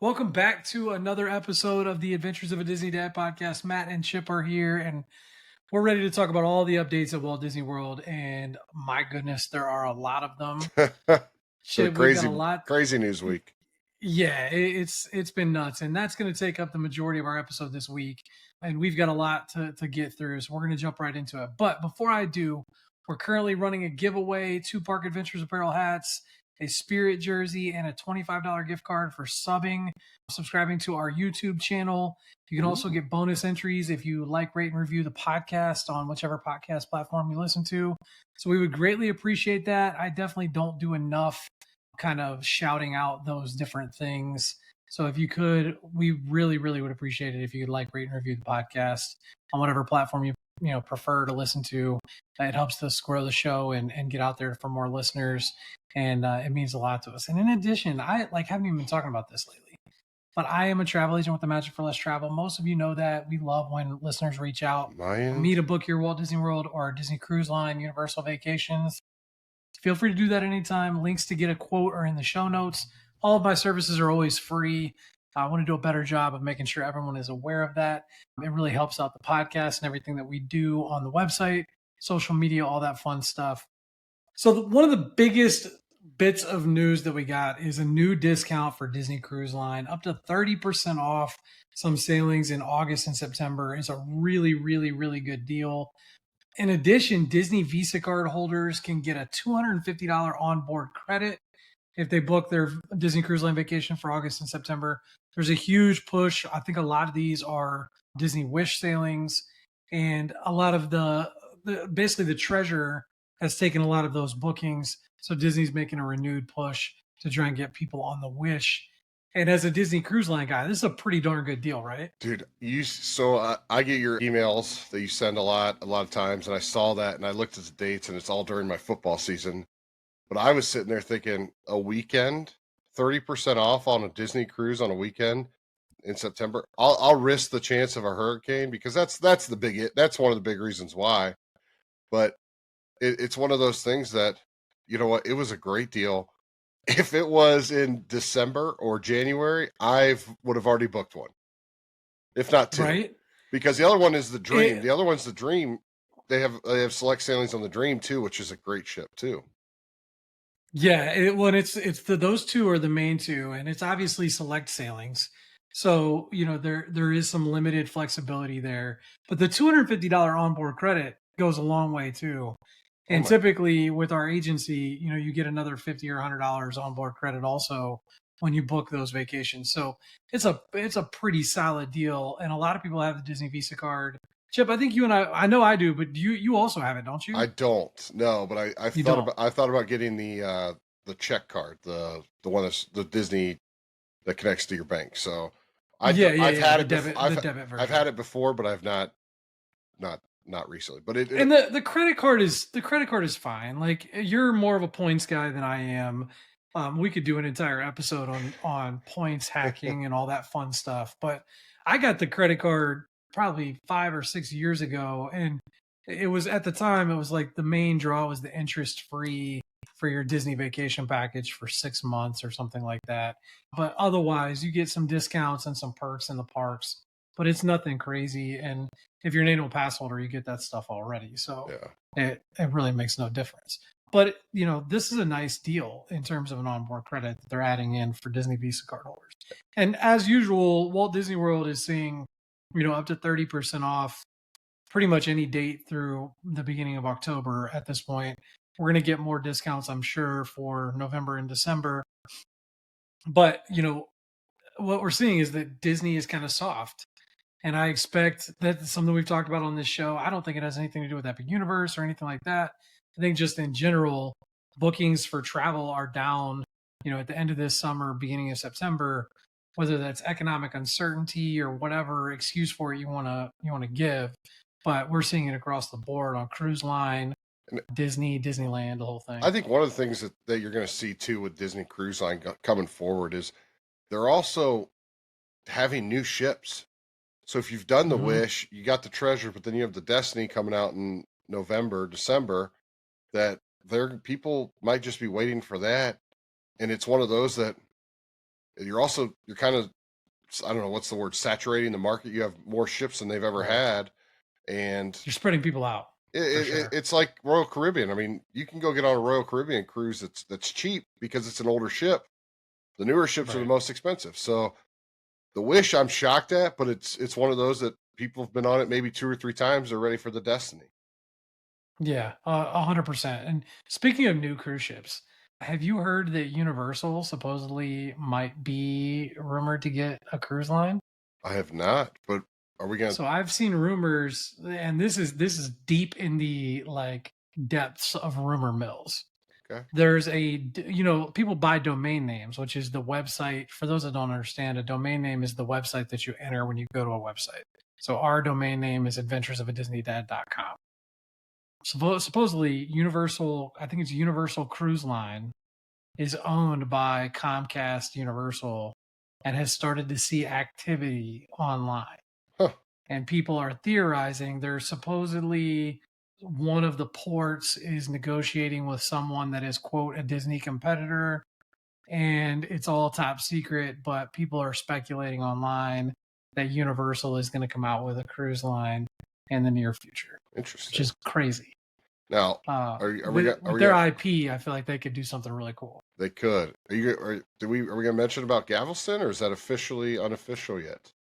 Welcome back to another episode of the Adventures of a Disney Dad podcast. Matt and Chip are here, and we're ready to talk about all the updates at Walt Disney World. And my goodness, there are a lot of them. It's been a Chip, we've got a crazy, lot. crazy news week. Yeah, it's been nuts, and that's going to take up the majority of our episode this week. And we've got a lot to get through, so we're going to jump right into it. But before I do, we're currently running a giveaway: 2 Park Adventures apparel hats, a Spirit jersey, and a $25 gift card for subscribing to our YouTube channel. You can also get bonus entries if you like, rate, and review the podcast on whichever podcast platform you listen to. So we would greatly appreciate that. I definitely don't do enough kind of shouting out those different things. So if you could, we really, really would appreciate it if you could like, rate, and review the podcast on whatever platform you prefer to listen to. It helps us grow the show and get out there for more listeners, and it means a lot to us. And in addition, I haven't even been talking about this lately, but I am a travel agent with the Magic for Less Travel. Most of you know that. We love when listeners reach out for me to book your Walt Disney World or Disney Cruise Line, Universal Vacations. Feel free to do that anytime. Links to get a quote are in the show notes. All of my services are always free. I want to do a better job of making sure everyone is aware of that. It really helps out the podcast and everything that we do on the website, social media, all that fun stuff. So one of the biggest bits of news that we got is a new discount for Disney Cruise Line, up to 30% off some sailings in August and September. Is a really, really, really good deal. In addition, Disney Visa card holders can get a $250 onboard credit if they book their Disney Cruise Line vacation for August and September. There's a huge push. I think a lot of these are Disney Wish sailings, and a lot of basically the treasurer has taken a lot of those bookings. So Disney's making a renewed push to try and get people on the Wish. And as a Disney Cruise Line guy, this is a pretty darn good deal, right? Dude, I get your emails that you send a lot of times, and I saw that, and I looked at the dates, and it's all during my football season. But I was sitting there thinking, a weekend, 30% off on a Disney cruise on a weekend in September. I'll risk the chance of a hurricane because that's one of the big reasons why. But it's one of those things that, you know what, it was a great deal. If it was in December or January, I would have already booked one, if not two. Right? Because the other one is the Dream. The other one's the Dream. They have select sailings on the Dream too, which is a great ship too. Yeah, those two are the main two, and it's obviously select sailings. So there is some limited flexibility there, but the $250 onboard credit goes a long way too. And typically with our agency, you get another $50 or $100 onboard credit also when you book those vacations. So it's a pretty solid deal. And a lot of people have the Disney Visa card. Chip, I think you and I know I do, but you also have it, don't you? I don't, no, but I thought about getting the check card, the one that's the Disney that connects to your bank. So I've had it. The debit version. I've had it before, but I've not recently. But the credit card is fine. Like, you're more of a points guy than I am. We could do an entire episode on points hacking and all that fun stuff. But I got the credit card probably 5 or 6 years ago, and it was, at the time, it was like the main draw was the interest free for your Disney vacation package for 6 months or something like that. But otherwise, you get some discounts and some perks in the parks, but it's nothing crazy. And if you're an annual pass holder, you get that stuff already. So it really makes no difference. But, this is a nice deal in terms of an onboard credit that they're adding in for Disney Visa card holders. And as usual, Walt Disney World is seeing, up to 30% off pretty much any date through the beginning of October at this point. We're going to get more discounts, I'm sure, for November and December. But, what we're seeing is that Disney is kind of soft. And I expect that's something we've talked about on this show. I don't think it has anything to do with Epic Universe or anything like that. I think just in general, bookings for travel are down, at the end of this summer, beginning of September, whether that's economic uncertainty or whatever excuse for it you want to give. But we're seeing it across the board on cruise line, Disney, Disneyland, the whole thing. I think one of the things that you're going to see too with Disney Cruise Line coming forward is they're also having new ships. So if you've done the Wish, you got the Treasure, but then you have the Destiny coming out in November, December, that people might just be waiting for that. And it's one of those that you're kind of, I don't know what's the word, saturating the market. You have more ships than they've ever Right. had, and You're spreading people out for sure. it's like Royal Caribbean. I mean, you can go get on a Royal Caribbean cruise that's cheap because it's an older ship. The newer ships are the Right. most expensive. So the Wish, I'm shocked at, but it's one of those that people have been on it maybe 2 or 3 times. They're ready for the Destiny. Yeah, 100%. And speaking of new cruise ships, have you heard that Universal supposedly might be rumored to get a cruise line? I have not, but are we gonna? So I've seen rumors, and this is deep in the like depths of rumor mills. Okay, There's people buy domain names, which is the website. For those that don't understand, a domain name is the website that you enter when you go to a website. So our domain name is adventuresofadisneydad.com. Supposedly Universal, I think it's Universal Cruise Line, is owned by Comcast Universal and has started to see activity online. huh? And people are theorizing there's supposedly one of the ports is negotiating with someone that is, quote, a Disney competitor, and it's all top secret, but people are speculating online that Universal is going to come out with a cruise line in the near future, which Interesting. is crazy. Now, With their IP, I feel like they could do something really cool. They could. Are we gonna mention about Galveston, or is that officially unofficial yet?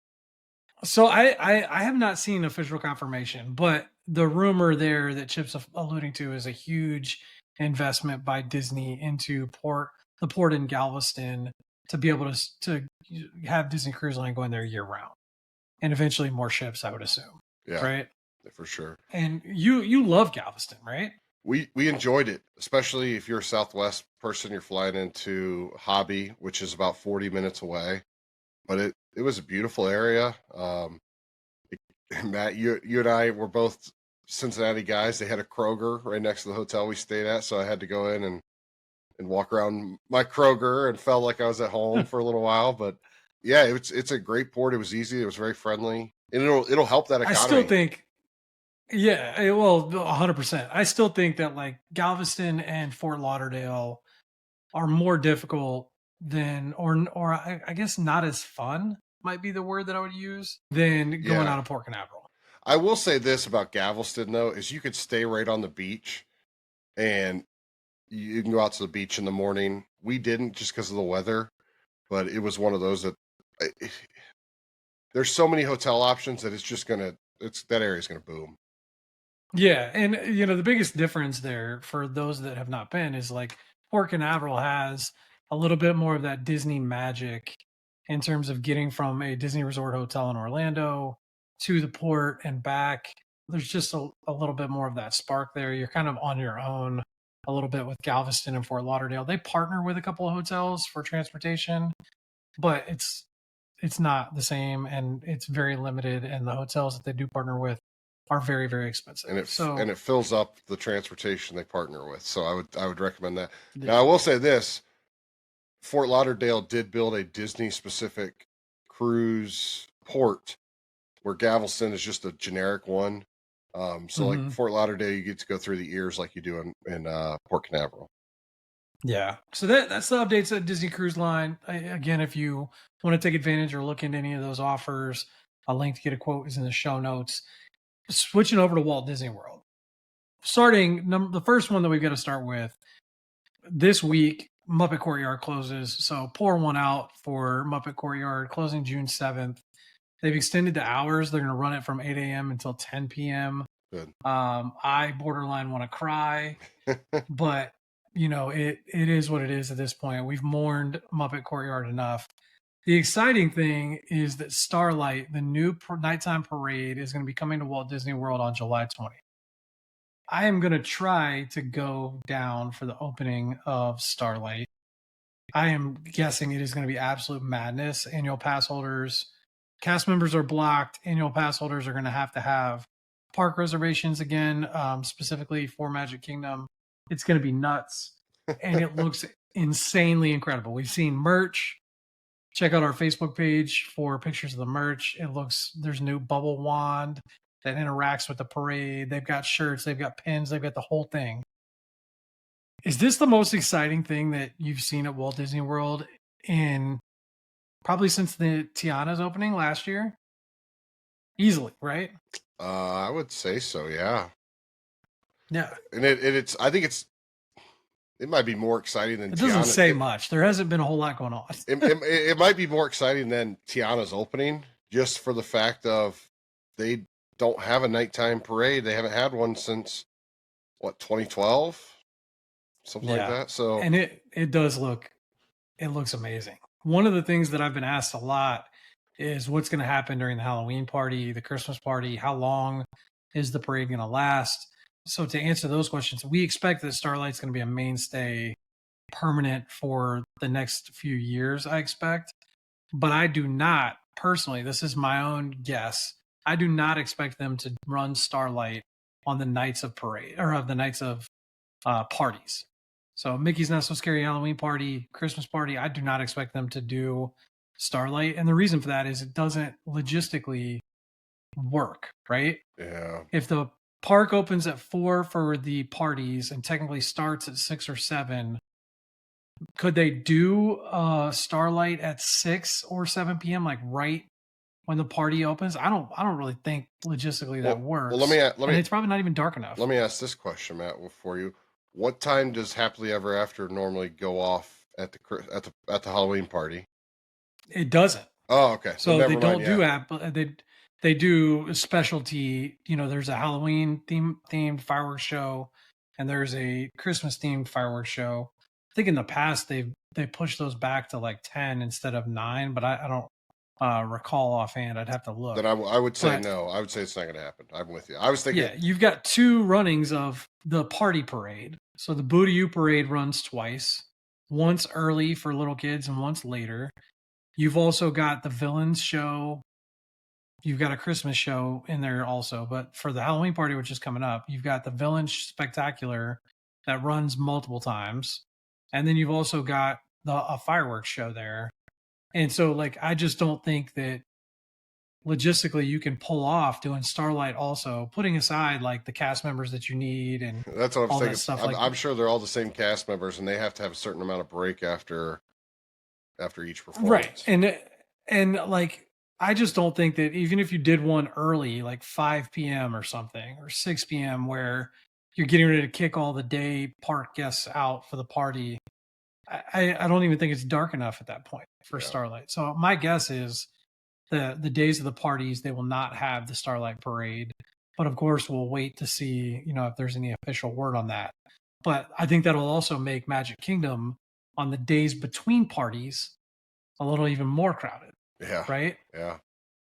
So I have not seen official confirmation, but the rumor there that Chip's alluding to is a huge investment by Disney into the port in Galveston to be able to have Disney Cruise Line going there year round, and eventually more ships, I would assume. Yeah, Right. for sure. And you love Galveston, right? We enjoyed it, especially if you're a Southwest person. You're flying into Hobby, which is about 40 minutes away, but it was a beautiful area. Matt, you and I were both Cincinnati guys. They had a Kroger right next to the hotel we stayed at, so I had to go in and walk around my Kroger and felt like I was at home for a little while. But yeah, it's a great port. It was easy. It was very friendly, and it'll help that I economy. still think, yeah, well, 100%. I still think that like Galveston and Fort Lauderdale are more difficult than, or I guess not as fun might be the word that I would use than going Yeah. out of Port Canaveral. I will say this about Galveston though, is you could stay right on the beach and you can go out to the beach in the morning. We didn't just because of the weather, but it was one of those that there's so many hotel options that that area's gonna boom. Yeah, and the biggest difference there for those that have not been is like Port Canaveral has a little bit more of that Disney magic in terms of getting from a Disney Resort hotel in Orlando to the port and back. There's just a little bit more of that spark there. You're kind of on your own a little bit with Galveston and Fort Lauderdale. They partner with a couple of hotels for transportation, but it's not the same and it's very limited. And the hotels that they do partner with are very, very expensive. And it fills up the transportation they partner with. So I would recommend that. Yeah. Now I will say this: Fort Lauderdale did build a Disney specific cruise port, where Galveston is just a generic one. So like Fort Lauderdale, you get to go through the ears like you do in Port Canaveral. Yeah. So that's the updates at Disney Cruise Line. Again, if you want to take advantage or look into any of those offers, a link to get a quote is in the show notes. Switching over to Walt Disney World. The first one that we've got to start with this week, Muppet Courtyard closes. So pour one out for Muppet Courtyard closing June 7th. They've extended the hours. They're going to run it from 8 a.m. until 10 p.m. Good. I borderline want to cry, but it is what it is at this point. We've mourned Muppet Courtyard enough. The exciting thing is that Starlight, the new nighttime parade, is going to be coming to Walt Disney World on July 20th. I am going to try to go down for the opening of Starlight. I am guessing it is going to be absolute madness. Annual pass holders, cast members are blocked. Annual pass holders are going to have park reservations again, specifically for Magic Kingdom. It's going to be nuts, and it looks insanely incredible. We've seen merch. Check out our Facebook page for pictures of the merch. There's a new bubble wand that interacts with the parade. They've got shirts, they've got pins, they've got the whole thing. Is this the most exciting thing that you've seen at Walt Disney World in Probably since the Tiana's opening last year. Easily, right? I would say so, yeah. Yeah. And it's I think it might be more exciting than It doesn't Tiana. say much. There hasn't been a whole lot going on. It might be more exciting than Tiana's opening, just for the fact of they don't have a nighttime parade. They haven't had one since what 2012, something like that. So And it does look, it looks amazing. One of the things that I've been asked a lot is what's going to happen during the Halloween party, the Christmas party, how long is the parade going to last? So to answer those questions, we expect that Starlight's going to be a mainstay permanent for the next few years, I expect. But I do not personally, this is my own guess, I do not expect them to run Starlight on the nights of parade or of the nights of parties. So Mickey's Not So Scary Halloween Party, Christmas Party, I do not expect them to do Starlight. And the reason for that is it doesn't logistically work, right? yeah, If the park opens at 4 for the parties and technically starts at 6 or 7, could they do Starlight at 6 or 7 p.m. like right when the party opens? I don't really think logistically that works. Well, and it's probably not even dark enough. Let me ask this question, Matt, for you. What time does Happily Ever After normally go off at the Halloween party? It doesn't. Oh, okay. So they don't do they do a specialty. You know, there's a Halloween themed fireworks show, and there's a Christmas themed fireworks show. I think in the past they pushed those back to like 10 instead of 9, but I don't recall offhand. I'd have to look. Then I would say no. I would say it's not going to happen. I'm with you. I was thinking. Yeah, you've got 2 runnings of the party parade. So the Boo to You parade runs twice, once early for little kids and once later. You've also got the Villains show. You've got a Christmas show in there also, but for the Halloween party, which is coming up, you've got the Villains Spectacular that runs multiple times, and then you've also got a fireworks show there. And so, like, I just don't think that logistically you can pull off doing Starlight also, putting aside like the cast members that you need and that's what I'm thinking. Stuff I'm sure they're all the same cast members, and they have to have a certain amount of break after each performance, right? And like, I just don't think that even if you did one early, like 5 p.m. or something, or 6 p.m., where you're getting ready to kick all the day park guests out for the party, I don't even think it's dark enough at that point for Starlight. So my guess is the days of the parties, they will not have the Starlight Parade. But of course, we'll wait to see, you know, if there's any official word on that. But I think that'll also make Magic Kingdom on the days between parties a little even more crowded. Yeah. Right? Yeah.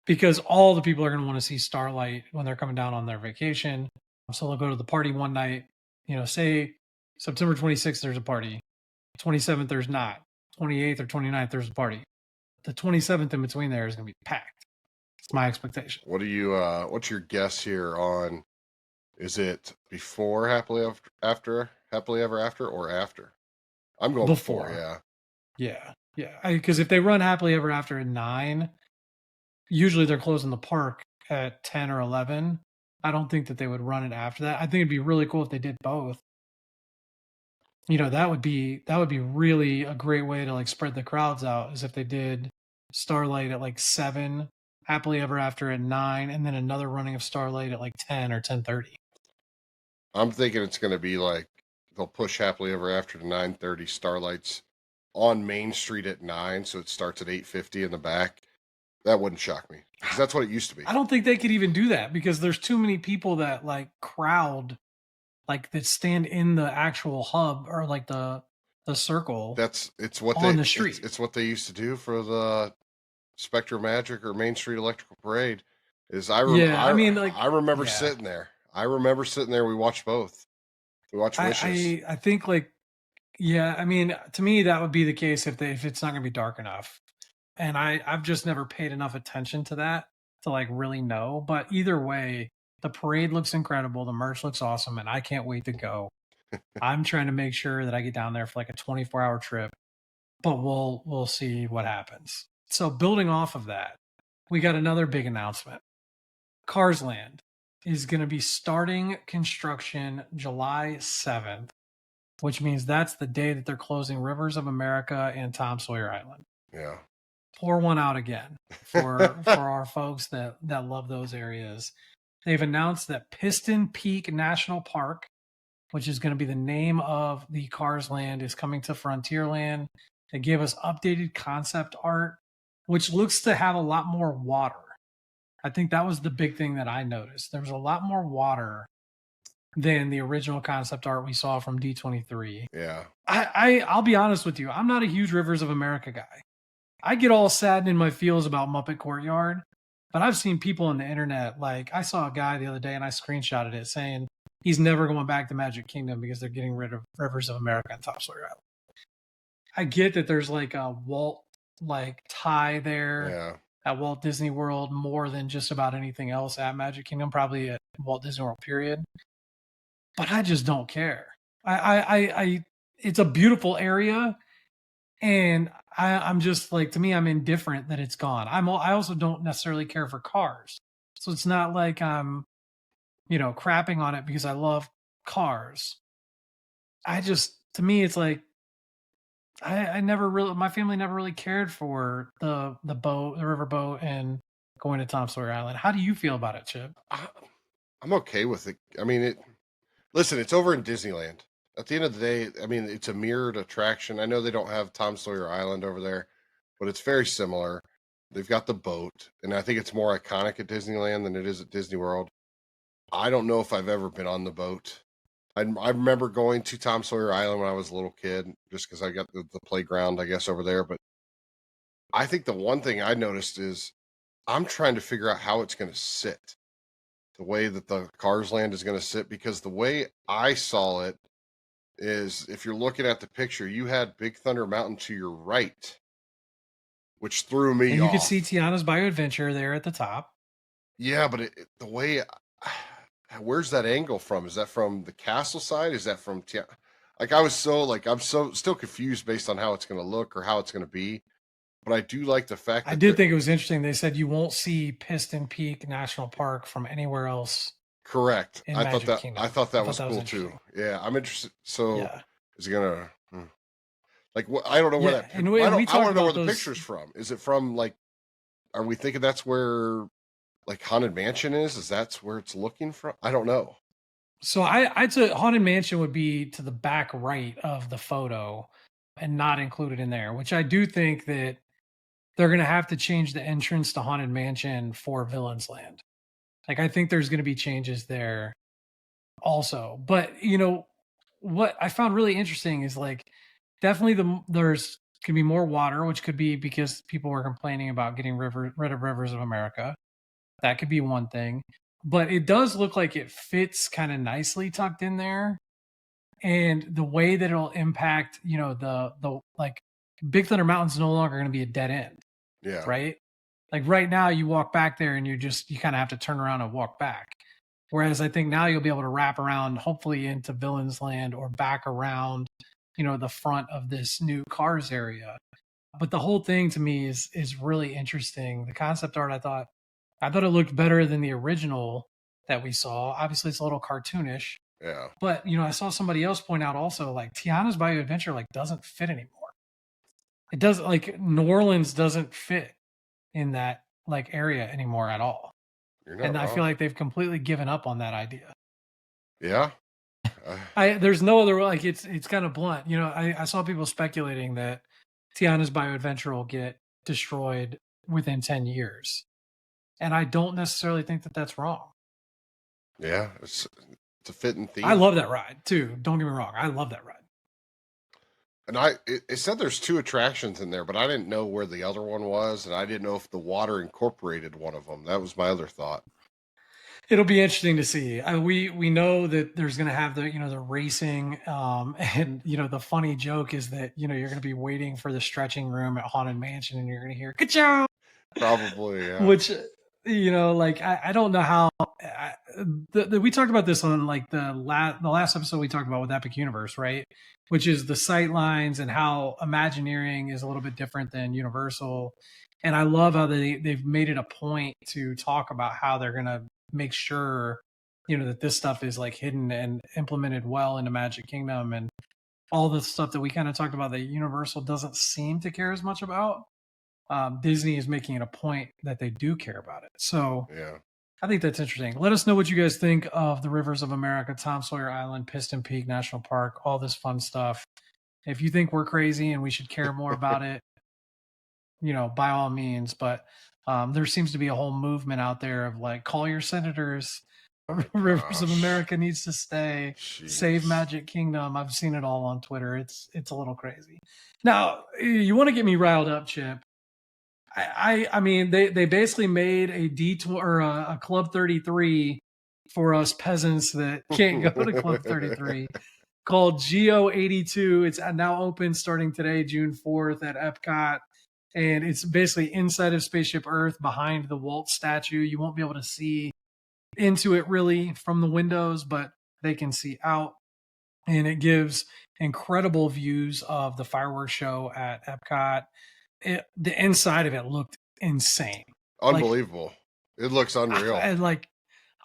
Because all the people are going to want to see Starlight when they're coming down on their vacation. So they'll go to the party one night, you know, say September 26th, there's a party. 27th, there's not. 28th or 29th, there's a party. The 27th in between there is going to be packed. It's my expectation. What do you, what's your guess here on, is it before Happily Ever After or after? I'm going before, yeah. Yeah. Yeah. Because if they run Happily Ever After at 9, usually they're closing the park at 10 or 11. I don't think that they would run it after that. I think it'd be really cool if they did both. You know, that would be really a great way to like spread the crowds out, is if they did Starlight at like 7, Happily Ever After at 9, and then another running of Starlight at like 10 or 10:30. I'm thinking it's going to be like they'll push Happily Ever After to 9:30. Starlight's on Main Street at 9, so it starts at 8:50 in the back. That wouldn't shock me, because that's what it used to be. I don't think they could even do that, because there's too many people that like crowd, like that stand in the actual hub or like the circle. It's what on the street. It's what they used to do for the Spectrum Magic or Main Street Electrical Parade. I remember sitting there. I remember sitting there. We watched both. We watched Wishes. I think like, yeah, I mean, to me that would be the case if it's not going to be dark enough. And I've just never paid enough attention to that to like really know. But either way, the parade looks incredible. The merch looks awesome, and I can't wait to go. I'm trying to make sure that I get down there for like a 24-hour trip, but we'll see what happens. So building off of that, we got another big announcement. Cars Land is going to be starting construction July 7th, which means that's the day that they're closing Rivers of America and Tom Sawyer Island. Yeah. pour one out again for our folks that love those areas. They've announced that Piston Peak National Park, which is going to be the name of the Cars Land, is coming to Frontierland. They gave us updated concept art, which looks to have a lot more water. I think that was the big thing that I noticed. There was a lot more water than the original concept art we saw from D23. Yeah. I'll be honest with you. I'm not a huge Rivers of America guy. I get all sad in my feels about Muppet Courtyard, but I've seen people on the internet, like I saw a guy the other day and I screenshotted it saying he's never going back to Magic Kingdom because they're getting rid of Rivers of America and Top Sawyer Island. I get that there's like a Walt like tie there at Walt Disney World more than just about anything else at Magic Kingdom, probably at Walt Disney World period. But I just don't care. I it's a beautiful area, and I'm just like, to me, I'm indifferent that it's gone. I also don't necessarily care for cars, so it's not like I'm, crapping on it because I love cars. To me, it's like I never really, my family never really cared for the boat, the riverboat, and going to Tom Sawyer Island. How do you feel about it, Chip? I'm okay with it. I mean, listen, it's over in Disneyland. At the end of the day, I mean, it's a mirrored attraction. I know they don't have Tom Sawyer Island over there, but it's very similar. They've got the boat, and I think it's more iconic at Disneyland than it is at Disney World. I don't know if I've ever been on the boat. I remember going to Tom Sawyer Island when I was a little kid, just because I got the playground, I guess, over there. But I think the one thing I noticed is I'm trying to figure out how it's going to sit, the way that the Cars Land is going to sit, because the way I saw it is, if you're looking at the picture, you had Big Thunder Mountain to your right, which threw me and you off. could see Tiana's Bayou Adventure there at the top. Yeah, but the way, where's that angle from? Is that from the castle side? Is that from Tiana? Like, I'm still confused based on how it's going to look or how it's going to be. But I do like the fact that I did think it was interesting. They said you won't see Piston Peak National Park from anywhere else. Correct. I thought that was cool too. Yeah, I'm interested. So is it gonna like what? I don't know where that. I want to know where the picture's from. Is it from like? Are we thinking that's where like Haunted Mansion is? Is that's where it's looking from? I don't know. So I'd say Haunted Mansion would be to the back right of the photo and not included in there, which I do think that they're going to have to change the entrance to Haunted Mansion for Villains Land. Like, I think there's going to be changes there also. But, what I found really interesting is like, definitely there's could be more water, which could be because people were complaining about getting rid of Rivers of America. That could be one thing. But it does look like it fits kind of nicely tucked in there. And the way that it'll impact, the like Big Thunder Mountain's no longer going to be a dead end. Yeah. Right. Like right now you walk back there and you kind of have to turn around and walk back. Whereas I think now you'll be able to wrap around, hopefully into Villains Land or back around, the front of this new Cars area. But the whole thing to me is really interesting. The concept art, I thought it looked better than the original that we saw. Obviously it's a little cartoonish. Yeah. But, I saw somebody else point out also, like, Tiana's Bayou Adventure, like, doesn't fit anymore. It doesn't, like, New Orleans doesn't fit in that, like, area anymore at all. And wrong. I feel like they've completely given up on that idea. Yeah. There's no other, like, it's kind of blunt. I saw people speculating that Tiana's Bayou Adventure will get destroyed within 10 years. And I don't necessarily think that that's wrong. Yeah, it's a fitting theme. I love that ride too. Don't get me wrong. I love that ride. And it said there's 2 attractions in there, but I didn't know where the other one was, and I didn't know if the water incorporated one of them. That was my other thought. It'll be interesting to see. We know that there's going to have the racing, and the funny joke is that you're going to be waiting for the stretching room at Haunted Mansion, and you're going to hear ka-chow! Probably, yeah. Which like I don't know how. We talked about this on like the last episode we talked about with Epic Universe, right? Which is the sight lines and how Imagineering is a little bit different than Universal. And I love how they've made it a point to talk about how they're going to make sure, that this stuff is like hidden and implemented well into Magic Kingdom, and all the stuff that we kind of talked about that Universal doesn't seem to care as much about. Disney is making it a point that they do care about it. So Yeah. I think that's interesting. Let us know what you guys think of the Rivers of America, Tom Sawyer Island, Piston Peak National Park, all this fun stuff. If you think we're crazy and we should care more about it, by all means. But there seems to be a whole movement out there of like, call your senators. Oh, Rivers of gosh. America needs to stay. Save Jeez. Magic Kingdom. I've seen it all on Twitter. It's a little crazy. Now, you want to get me riled up, Chip? I mean, they basically made a detour or a Club 33 for us peasants that can't go to Club 33 called Geo 82. It's now open starting today, June 4th at Epcot. And it's basically inside of Spaceship Earth behind the Walt statue. You won't be able to see into it really from the windows, but they can see out. And it gives incredible views of the fireworks show at Epcot. The inside of it looked insane. Unbelievable. It looks unreal.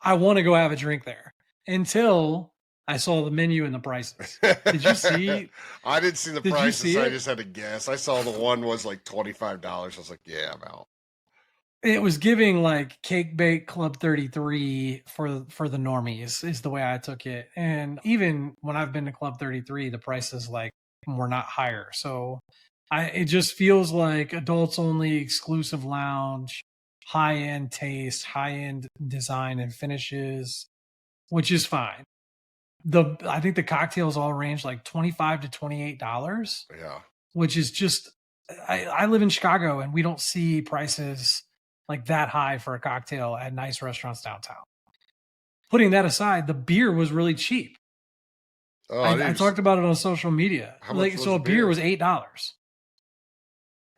I want to go have a drink there until I saw the menu and the prices. Did you see? I didn't see the Did you prices. see I it? just had to guess. I saw the one was like $25. I was like, yeah, I'm out. It was giving like Cake Bake Club 33 for the normies is the way I took it. And even when I've been to Club 33, the prices like were not higher. So it just feels like adults only, exclusive lounge, high end taste, high end design and finishes, which is fine. I think the cocktails all range like $25 to $28. Yeah. Which is just I live in Chicago and we don't see prices like that high for a cocktail at nice restaurants downtown. Putting that aside, the beer was really cheap. Oh, I talked about it on social media. How much was so a the beer beer? was $8.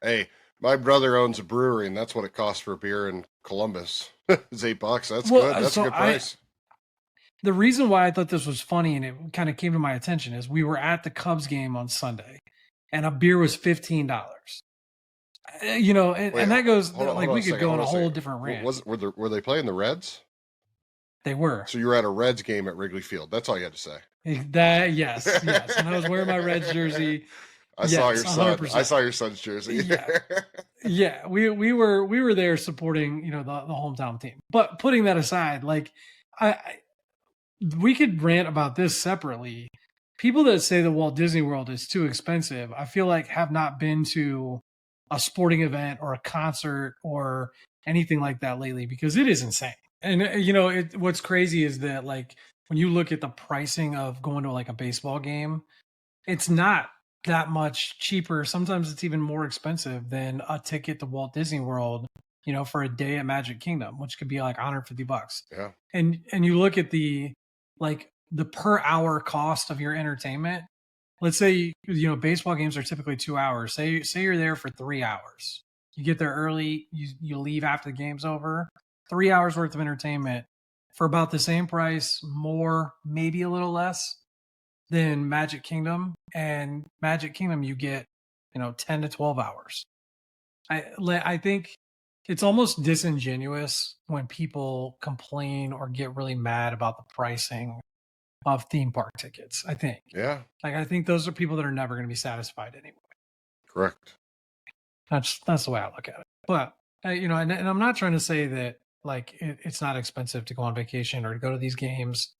Hey, my brother owns a brewery, and that's what it costs for a beer in Columbus. It's $8. That's good. That's a good price. The reason why I thought this was funny and it kind of came to my attention is we were at the Cubs game on Sunday, and a beer was $15. And that goes we could go on a whole different rant. Were they playing the Reds? They were. So you were at a Reds game at Wrigley Field. That's all you had to say. Yes. And I was wearing my Reds jersey. I saw your son. 100%. I saw your son's jersey. Yeah. We were there supporting the hometown team. But putting that aside, like we could rant about this separately. People that say that Walt Disney World is too expensive, I feel like have not been to a sporting event or a concert or anything like that lately, because it is insane. And what's crazy is that like when you look at the pricing of going to like a baseball game, it's not that much cheaper. Sometimes it's even more expensive than a ticket to Walt Disney World, for a day at Magic Kingdom, which could be like $150. Yeah. And you look at the per hour cost of your entertainment. Let's say, baseball games are typically 2 hours. Say you're there for 3 hours. You get there early, you leave after the game's over. 3 hours worth of entertainment for about the same price, more, maybe a little less than Magic Kingdom. And Magic Kingdom, you get, 10 to 12 hours. I think it's almost disingenuous when people complain or get really mad about the pricing of theme park tickets, I think. Yeah. Like, I think those are people that are never going to be satisfied anyway. Correct. That's the way I look at it. But, and I'm not trying to say that, like, it's not expensive to go on vacation or to go to these games.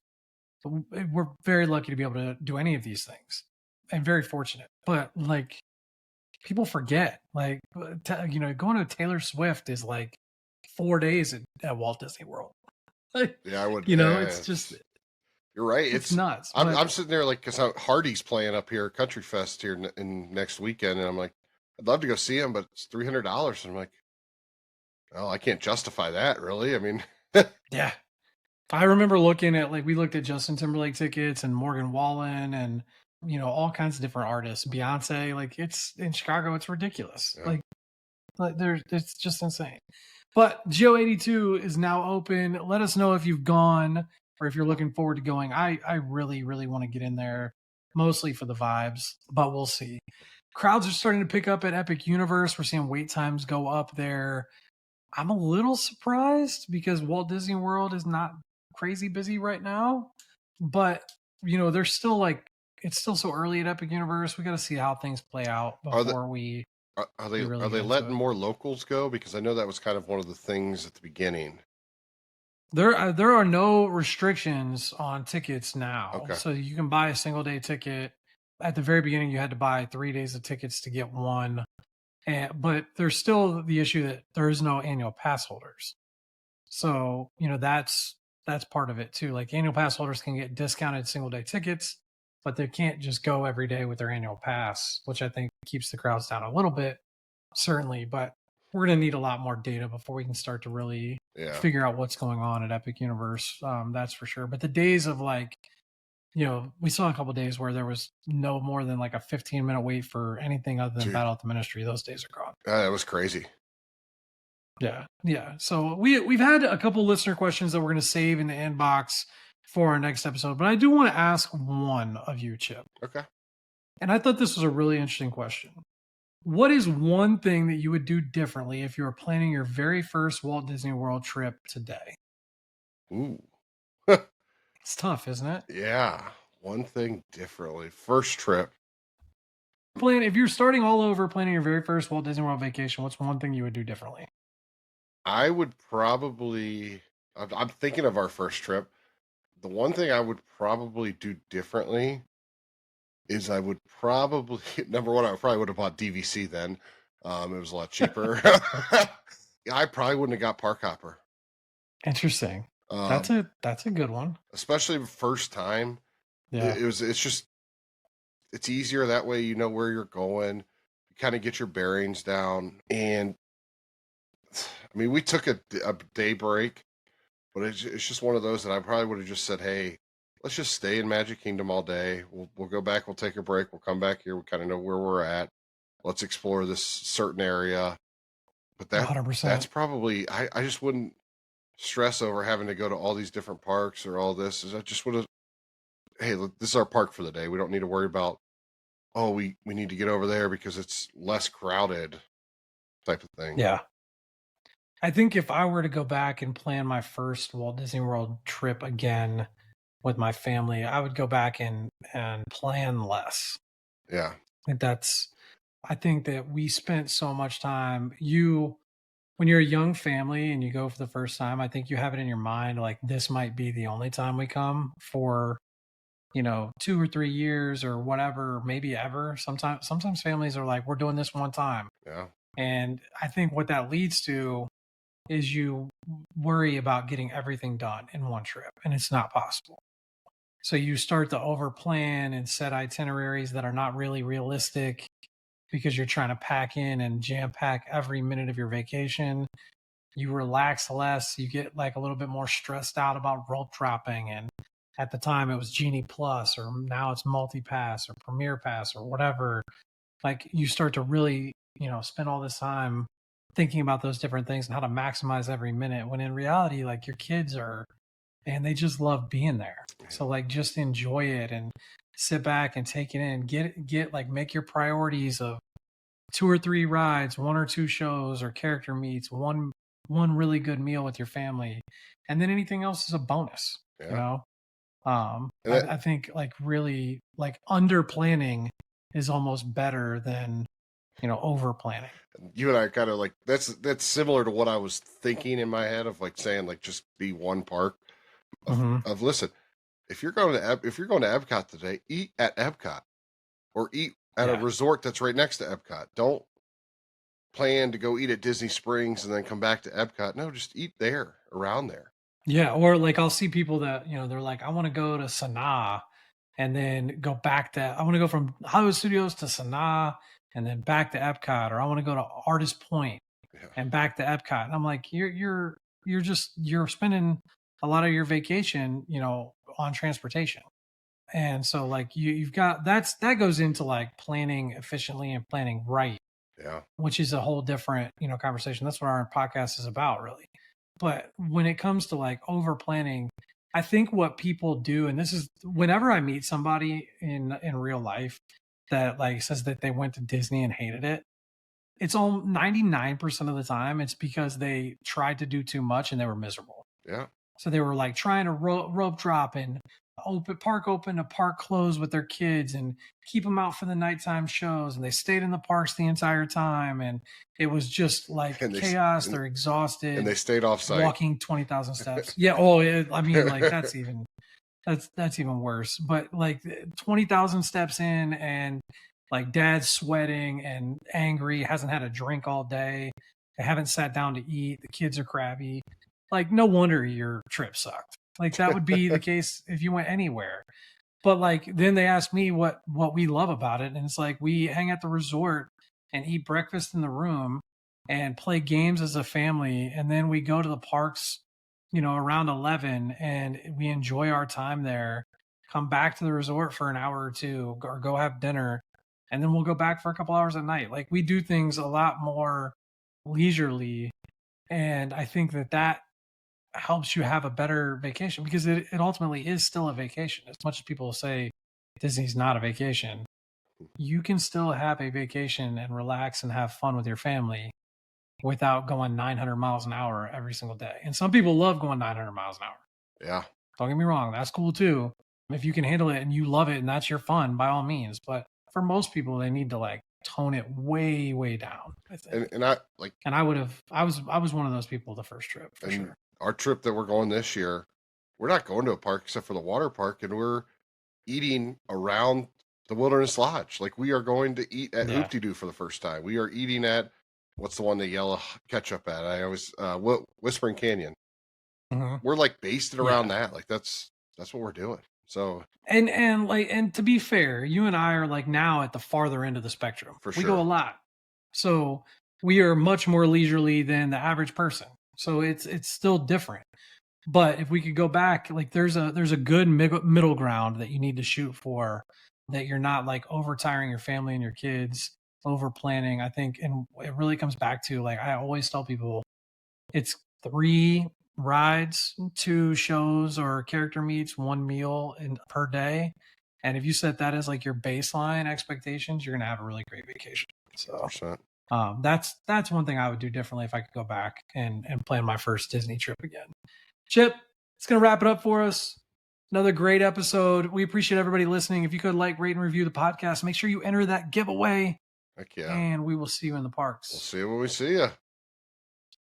We're very lucky to be able to do any of these things and very fortunate. But, like, people forget, like, going to Taylor Swift is like 4 days at Walt Disney World. Yeah, I would. It's just... You're right. It's nuts. I'm sitting there like, because Hardy's playing up here, Country Fest here in next weekend, and I'm like, I'd love to go see him, but it's $300. And I'm like, well, I can't justify that, really. I mean, yeah. I remember looking at, like, we looked at Justin Timberlake tickets and Morgan Wallen and all kinds of different artists, Beyonce. Like, it's in Chicago, it's ridiculous. Yeah. Like it's just insane. But Geo 82 is now open. Let us know if you've gone, or if you're looking forward to going. I really, really want to get in there, mostly for the vibes, but we'll see. Crowds are starting to pick up at Epic Universe. We're seeing wait times go up there. I'm a little surprised because Walt Disney World is not crazy busy right now, but they're still like, it's still so early at Epic Universe. We got to see how things play out before we Are you they really are get they into letting it. more locals go? Because I know that was kind of one of the things at the beginning. There are no restrictions on tickets now, Okay. so you can buy a single day ticket. At the very beginning, you had to buy 3 days of tickets to get one, but there's still the issue that there is no annual pass holders. So that's part of it too. Like annual pass holders can get discounted single day tickets, but they can't just go every day with their annual pass, which I think keeps the crowds down a little bit, certainly. But we're going to need a lot more data before we can start to really Yeah. figure out what's going on at Epic Universe. That's for sure. But the days of like, we saw a couple days where there was no more than like a 15-minute wait for anything other than Dude, Battle at the Ministry. Those days are gone. that was crazy. Yeah, yeah. So we've had a couple listener questions that we're going to save in the inbox for our next episode, but I do want to ask one of you, Chip. Okay. And I thought this was a really interesting question. What is one thing that you would do differently if you were planning your very first Walt Disney World trip today? Ooh. It's tough, isn't it? Yeah. One thing differently. First trip. If you're starting all over planning your very first Walt Disney World vacation, what's one thing you would do differently? I would probably. I'm thinking of our first trip. The one thing I would probably do differently is I would probably number one, I probably would have bought DVC then. It was a lot cheaper. I probably wouldn't have got Park Hopper. Interesting. Um, That's a good one. especially the first time. Yeah. It's easier that way. You know where you're going. You kind of get your bearings down. And I mean, we took a day break, but it's just one of those that I probably would have just said, "Hey, let's just stay in Magic Kingdom all day. We'll go back. We'll take a break. We'll come back here. We kind of know where we're at. Let's explore this certain area." But that's 100%. probably I just wouldn't stress over having to go to all these different parks or all this. I just would have, hey, look, this is our park for the day. We don't need to worry about, oh, we need to get over there because it's less crowded type of thing. Yeah. I think if I were to go back and plan my first Walt Disney World trip again with my family, I would go back and plan less. Yeah. I think that we spent so much time. When you're a young family and you go for the first time, I think you have it in your mind like this might be the only time we come for 2 or 3 years or whatever, maybe ever. Sometimes families are like, we're doing this one time. Yeah. And I think what that leads to is you worry about getting everything done in one trip, and it's not possible. So you start to overplan and set itineraries that are not really realistic because you're trying to pack in and jam pack every minute of your vacation. You relax less, you get like a little bit more stressed out about rope dropping, and at the time it was Genie Plus, or now it's Multi Pass or Premier Pass or whatever. Like you start to really, spend all this time thinking about those different things and how to maximize every minute, when in reality, like your kids are, and they just love being there. So like just enjoy it and sit back and take it in. Get like make your priorities of 2 or 3 rides, 1 or 2 shows or character meets, one really good meal with your family, and then anything else is a bonus. Yeah. I think like really like under planning is almost better than over planning. You and I kind of like that's similar to what I was thinking in my head of like saying like just be one park of listen, if you're going to Epcot today, eat at Epcot or eat at a resort that's right next to Epcot. Don't plan to go eat at Disney Springs and then come back to Epcot. No, just eat there, around there. Yeah, or like I'll see people that, they're like, I want to go to Sanaa and then go back to, I want to go from Hollywood Studios to Sanaa and then back to Epcot, or I want to go to Artist Point and back to Epcot. And I'm like, you're spending a lot of your vacation, on transportation. And so like you've got that goes into like planning efficiently and planning right. Yeah. Which is a whole different, conversation. That's what our podcast is about, really. But when it comes to like over planning, I think what people do, and this is whenever I meet somebody in real life that like says that they went to Disney and hated it, it's all 99% of the time it's because they tried to do too much and they were miserable. Yeah. So they were like trying to rope drop in park open to park closed with their kids and keep them out for the nighttime shows. And they stayed in the parks the entire time. And it was just like chaos. They're exhausted. And they stayed off site. Walking 20,000 steps. Yeah. Oh, I mean, like that's even worse. But like 20,000 steps in and like dad's sweating and angry, hasn't had a drink all day. They haven't sat down to eat. The kids are crabby. Like, no wonder your trip sucked. Like, that would be the case if you went anywhere. But like, then they asked me what we love about it. And it's like, we hang at the resort and eat breakfast in the room and play games as a family. And then we go to the parks, around 11 and we enjoy our time there, come back to the resort for an hour or two or go have dinner. And then we'll go back for a couple hours at night. Like, we do things a lot more leisurely. And I think that helps you have a better vacation because it ultimately is still a vacation. As much as people say Disney's not a vacation, you can still have a vacation and relax and have fun with your family without going 900 miles an hour every single day. And some people love going 900 miles an hour. Yeah. Don't get me wrong. That's cool too. If you can handle it and you love it and that's your fun, by all means. But for most people, they need to like tone it way, way down, I think. And I like, and I was one of those people the first trip for sure. Our trip that we're going this year, we're not going to a park except for the water park, and we're eating around the Wilderness Lodge. Like, we are going to eat at Hoop-de-Doo for the first time. We are eating at, what's the one they yell ketchup at? I always, Whispering Canyon. Mm-hmm. We're like based it around that. Like, that's what we're doing. So and to be fair, you and I are like now at the farther end of the spectrum. For sure. We go a lot, so we are much more leisurely than the average person. So it's still different. But if we could go back, like there's a good middle ground that you need to shoot for, that you're not like over tiring your family and your kids, over planning. I think, and it really comes back to, like, I always tell people, it's 3 rides, 2 shows or character meets, 1 meal per day. And if you set that as like your baseline expectations, you're gonna have a really great vacation. So 100%. That's one thing I would do differently if I could go back and plan my first Disney trip again. Chip, it's going to wrap it up for us. Another great episode. We appreciate everybody listening. If you could like, rate, and review the podcast, make sure you enter that giveaway. Heck yeah. And we will see you in the parks. We'll see you when we see you.